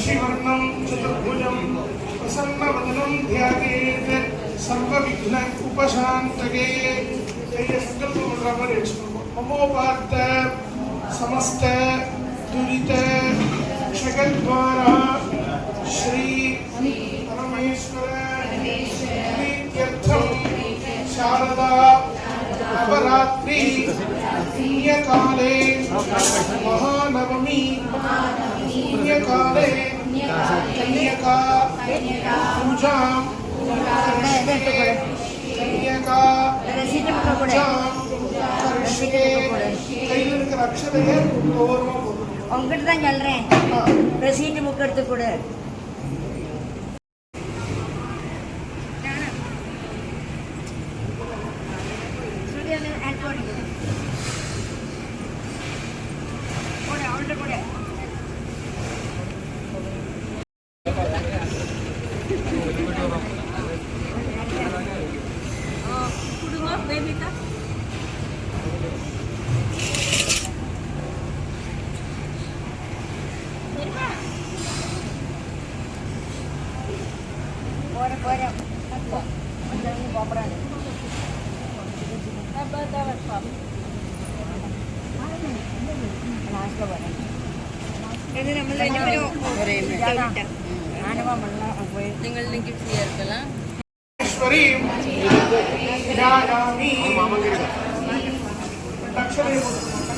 शशिवर्णं चतुर्भुजं प्रसन्नवदनं ध्यायेत् सर्वविघ्न उपशान्तये। ममोपात्त समस्त दुरित क्षयद्वारा श्री परमेश्वर प्रीत्यर्थं शारदा नवरात्रि पुण्यकाले महानवमी पुण्यकाले कन्यका पूजां कन्यका உங்ககிட்ட தான் சொல்றேன். ரசீட்டு புக் எடுத்து கொடு.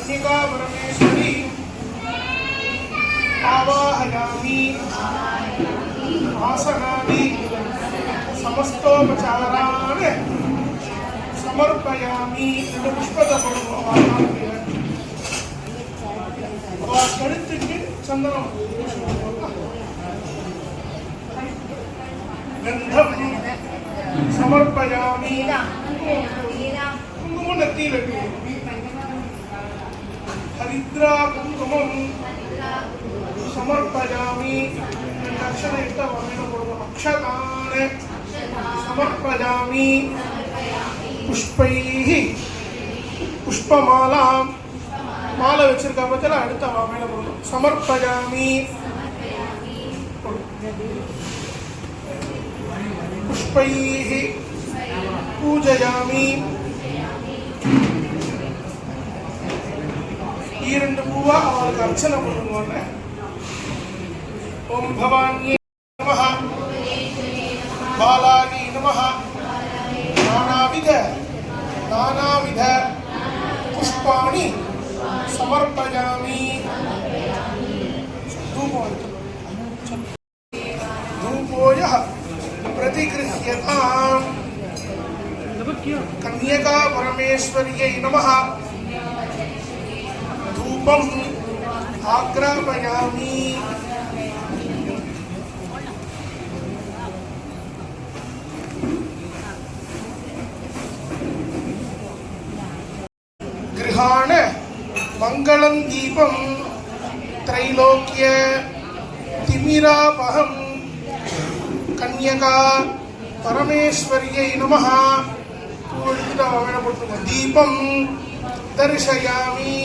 कन्यका परमेश्वरी आवाहयामि आसनानि समस्तोपचारान् समर्पयामि कழுத்துக்கு சந்தனம் गंधम समर्पयामि कुंकुम नत्ती लगी हरिद्रा कुंकुमं समर्पयामि दक्षिणयुक्त अक्षतान् समर्पयामि पुष्पैः पुष्पमालां माला वच्चिरुक्का पत्तला अडुत्त वामेन पोडुम समर्पयामि पुष्पैः पूजयामि இரண்டு பூவா அவருக்கு அர்ச்சனை பண்ணுவாங்க. ஓம் பவானியே நமஹ பாலாயி நமஹ நானாவித புஷ்பாணி समर्पयामि धूपोयः प्रतिगृह्यताम् कन्यका परमेश्वर्यै नमः धूपम् आग्रापयामि गृहाण मंगलं दीपं त्रैलोक्य तिमिरापहं कन्यका परमेश्वर्यै नमः दीपं दर्शयामि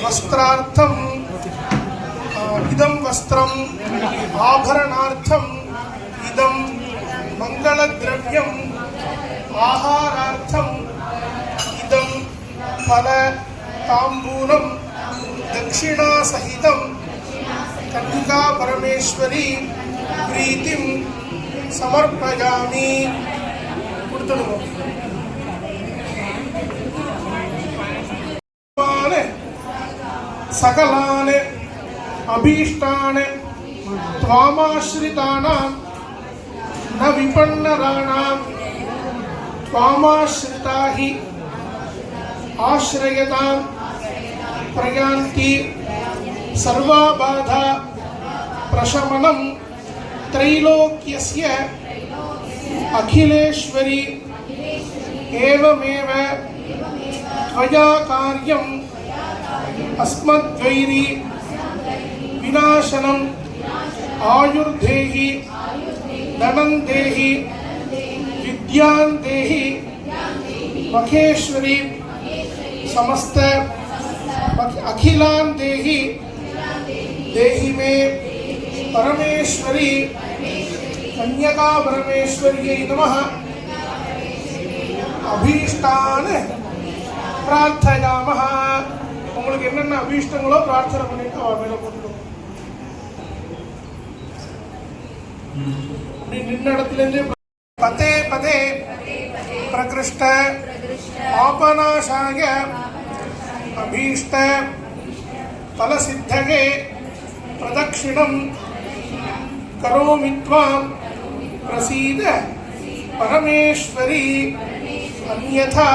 वस्त्रार्थं इदं वस्त्रम् आभरणार्थं इदं मंगलद्रव्यम् आहारार्थं इदं फल तांबूलं दक्षिणा सहितं कन्यका परमेश्वरी प्रीतिं समर्पयामि सकलान् अभीष्टान् त्वामाश्रितानां न विपन्नराणां त्वामाश्रिता हि आश्रयतां प्रयान्ति सर्वाबाधा प्रशमनं त्रैलोक्यस्य अखिलेश्वरी एवमेव त्वया कार्यम् अस्मद्वैरी विनाशनम् आयुर्देहि धनं देहि विद्यां देहि महेश्वरी समस्त अखिलान् देहि देहि मे परमेश्वरी कन्यका परमेश्वर्यै नमः अभीष्टान् प्रार्थयामः உங்களுக்கு என்னென்ன அபீஷ்டங்களோ பிரார்த்தனை பண்ணிட்டு அவ மேல போட்டுடும் அப்படி நின்ன இடத்துலேருந்தே पते पदे प्रकृष्ट पापनाशाय अभीष्ट फलसिद्धये प्रदक्षिणं करोमि त्वां प्रसीद परमेश्वरी अन्यथा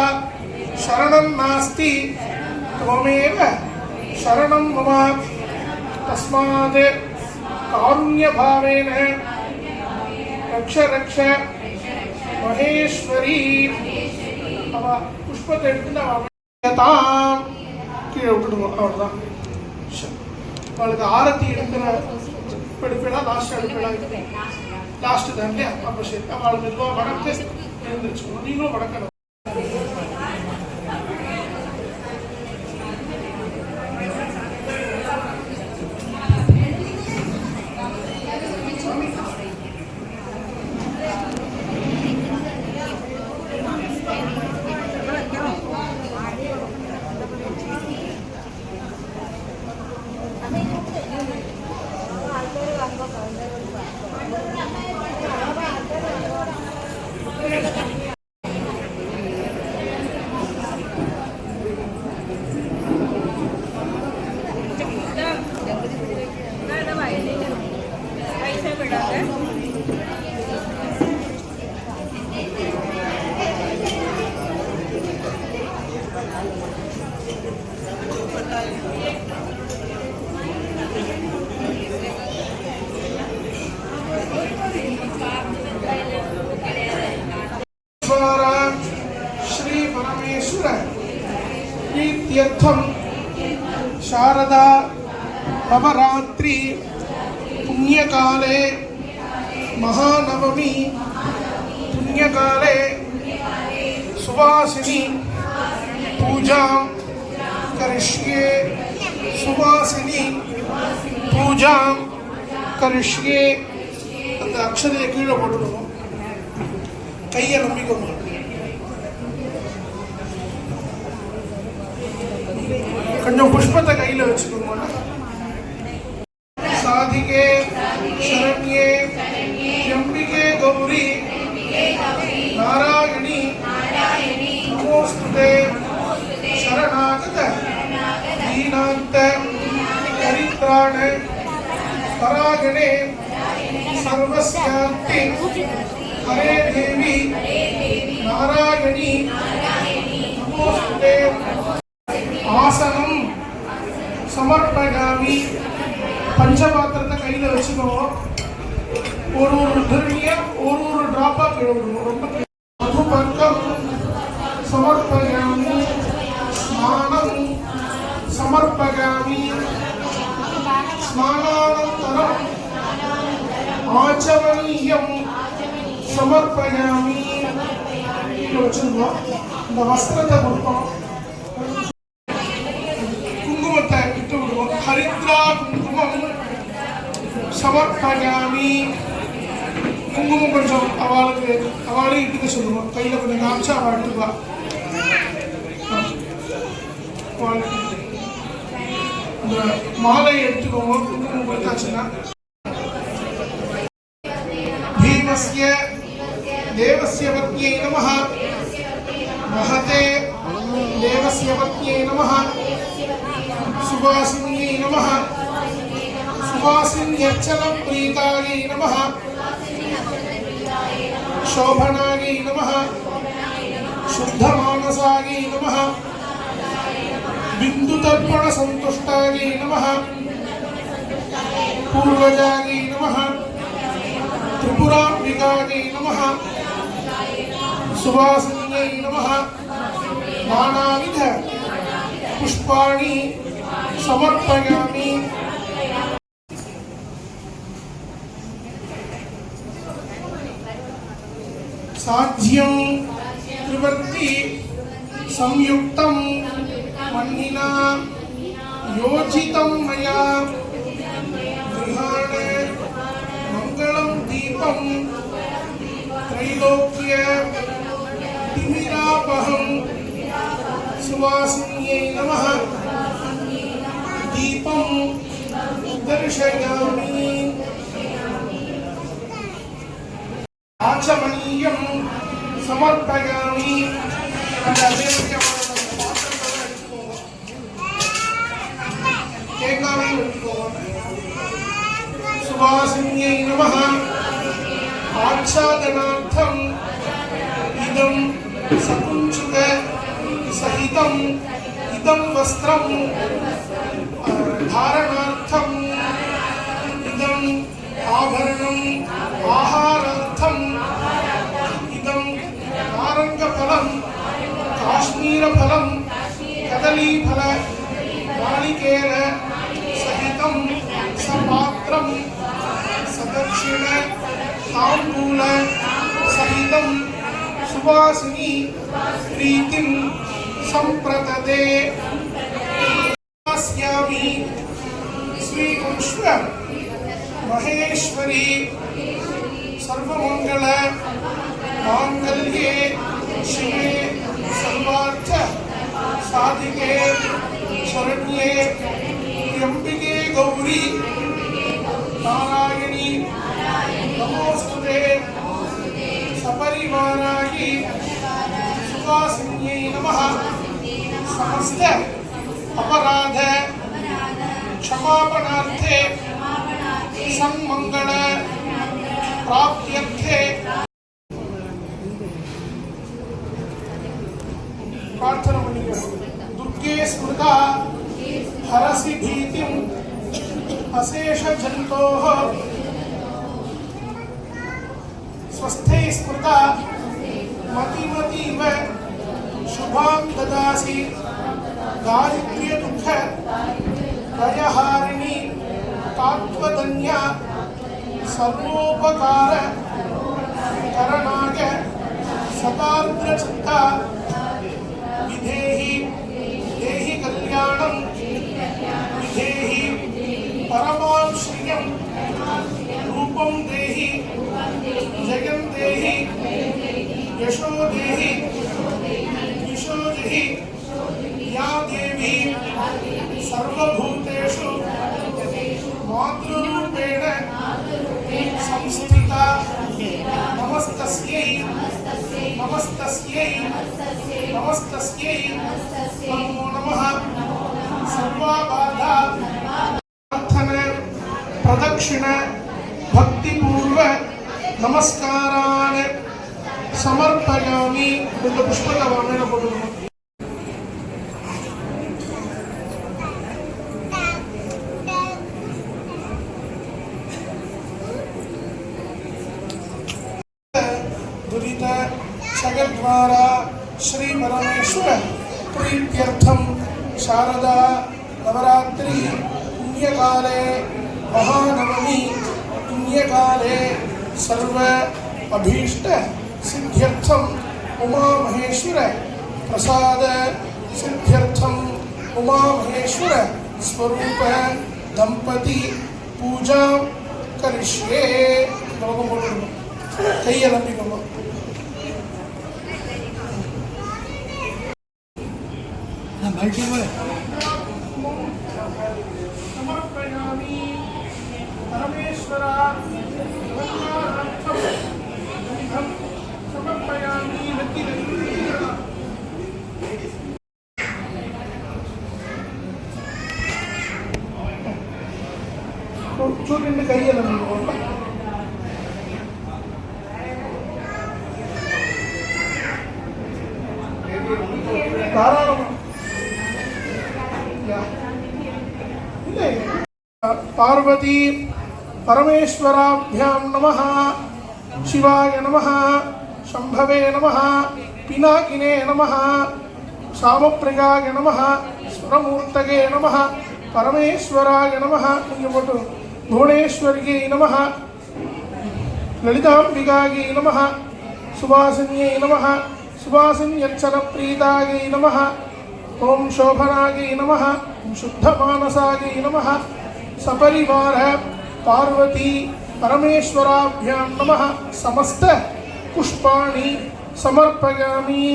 शरणं नास्ति त्वमेव शरणं मम तस्मात् कारुण्यभावेन रक्ष रक्ष महेश्वरी அவ புஷ்பத்தை எடுத்து அவன் கீழே விட்டுடுவோம் அவ்வளோதான் அவளுக்கு ஆரத்தி எடுக்கிற எடுப்பேடா லாஸ்ட் எடுப்பேடா லாஸ்ட் தான் இல்லையா அப்போ சரி அவளுக்கு மெதுவாக வடக்கு எழுந்திரிச்சுக்கணும் நீங்களும் வடக்கணும் श्री परमेश्वर प्रीत्यर्थम शारदा नवरात्रि पुण्यकाले महानवमी पुण्यकाले सुवासिनी पूजा करिष्ये सुवासिनी पूजा करिष्ये அந்த அக்ஷதையை கீழே போட்டுடுவோம் கையை நம்பிக்கணும் கொஞ்சம் புஷ்பத்தை கையில் வச்சுக்கோங்க சாதிகே சரண்யே அம்பிகே கௌரி நாராயணி நமோஸ்துதே शरणागत दीनांत परित्राण परागणे सर्वस्यान्ते हरे देवी नारायणी नमोस्तुते आसनं समर्पयामि पंचपात्रத்தை கையில வச்சுக்கோங்க ஒரு திருணிய ஒரு டிராப்பா கீழே ரொம்ப மதுபர்க்கம் समर्पयामि स्नानं समर्पयामि स्नानानन्तरम् आचमनीयं समर्पयामि இந்த வஸ்திரத்தை கொடுப்போம் குங்குமத்தை விட்டு விடுவோம் ஹரித்ரா குங்குமம் समर्पयामि குங்குமம் கொஞ்சம் அவளே இட்டுக்க சொல்லுவோம் கையில் கொஞ்சம் காமிச்சு அவள் இட்டுக்குவா இந்த மாலையை எடுத்துக்கோங்க குங்குமம் கொடுத்தாச்சுன்னா भीमस्य देवस्य पत्न्यै नमः महते देवस्य पत्न्यै नमः सुवासिन्यै नमः सुवासिन्यर्चनप्रीतायै नमः शोभनायै नमः शुद्धमानसायै नमः बिन्दुतर्पणसन्तुष्टायै नमः पूर्वजायै नमः त्रिपुराम्बिकायै नमः सुवासिन्यै नमः नानाविध पुष्पाणि समर्पयामि साध्यं त्रिवर्ति संयुक्तं मन्निना योजितं मया गृहाण मङ्गलं दीपं त्रैलोक्य तिमिरापहं सुवासिन्यै नमः दीपं दर्शयामि आचमनीयं समर्पयामि सुवासिन्यै नमः आच्छादनार्थम् इदं सकुञ्चुक सहितम् इदं वस्त्रं धारणार्थम् इदं आभरणम् आहारार्थम् इदं नारङ्गफलं काश्मीरफलं कदलीफल नारिकेल सहितं सपात्रं सदक्षिण ताम्बूल सहितं सुवासिनी प्रीतिं सम्प्रददे अस्यामि श्रीकृष्ण महेश्वरी सर्वमंगल मांगल्ये शिवे सर्वार्थ साधिके शरण्ये त्र्यंबिके गौरी नारायणी नमोस्तुते सपरिवारायै सुवासिन्यै नमः समस्त अपराध क्षमापणार्थे सन्मंगल प्राप्त्यर्थे प्रार्थना दुर्गे स्मृता हरसि भीतिं अशेष जन्तोः स्वस्थे स्मृता मतिमतीव शुभां ददासि दारिद्र्य दुःख भयहारिणी तात्वदन्या सर्वोपकार करणाय सदार्द्रचित्ता विधेहि देहि कल्याणं विधेहि परमां श्रियं रूपं देहि जयं देहि यशो देहि यशो देहि या देवी सर्वभूतेषु मातृरूपेण संस्थिता नमस्तस्यै नमस्तस्यै नमस्तस्यै नमो नमः सर्वाबाधा प्रार्थना प्रदक्षिण भक्तिपूर्व नमस्कारान् समर्पयामि पुष्पकवामेन पठतु दुरित जगद्वारा श्री परमेश्वर प्रीत्यर्थम शारदा नवरात्रि पुण्यकाले महानवमी पुण्यकाले सर्व अभीष्ट सिद्ध्यर्थम उमा महेश्वर प्रसाद सिद्ध्यर्थम उमा महेश्वर स्वरूप दंपति पूजा करिष्ये ಕೈಯಲ್ಲಂಬಿಕೊಂಡು ಸಮರ್ಪಯಾಮಿ ಪರಮೇಶ್ವರ ಸಮರ್ಪಯಾಮಿ ಚೂರಿನ ಕೈಯಲ್ಲಂಬಿಕೊಂಡು पार्वती परमेश्वराभ्यां नमः शिवाय नमः शंभवे नमः पिनाकिने नमः सामप्रियाय नमः स्वरमूर्तये नमः परमेश्वराय नमः भुवनेश्वर्यै नमः ललितांबिकायै नमः सुवासिन्यै नमः सुवासिन्यक्षरप्रीतायै नमः ओं शोभनायै नमः शुद्धमानसायै नमः सपरिवार पार्वती परमेश्वराभ्यां नमः समस्त पुष्पाणि समर्पयामि।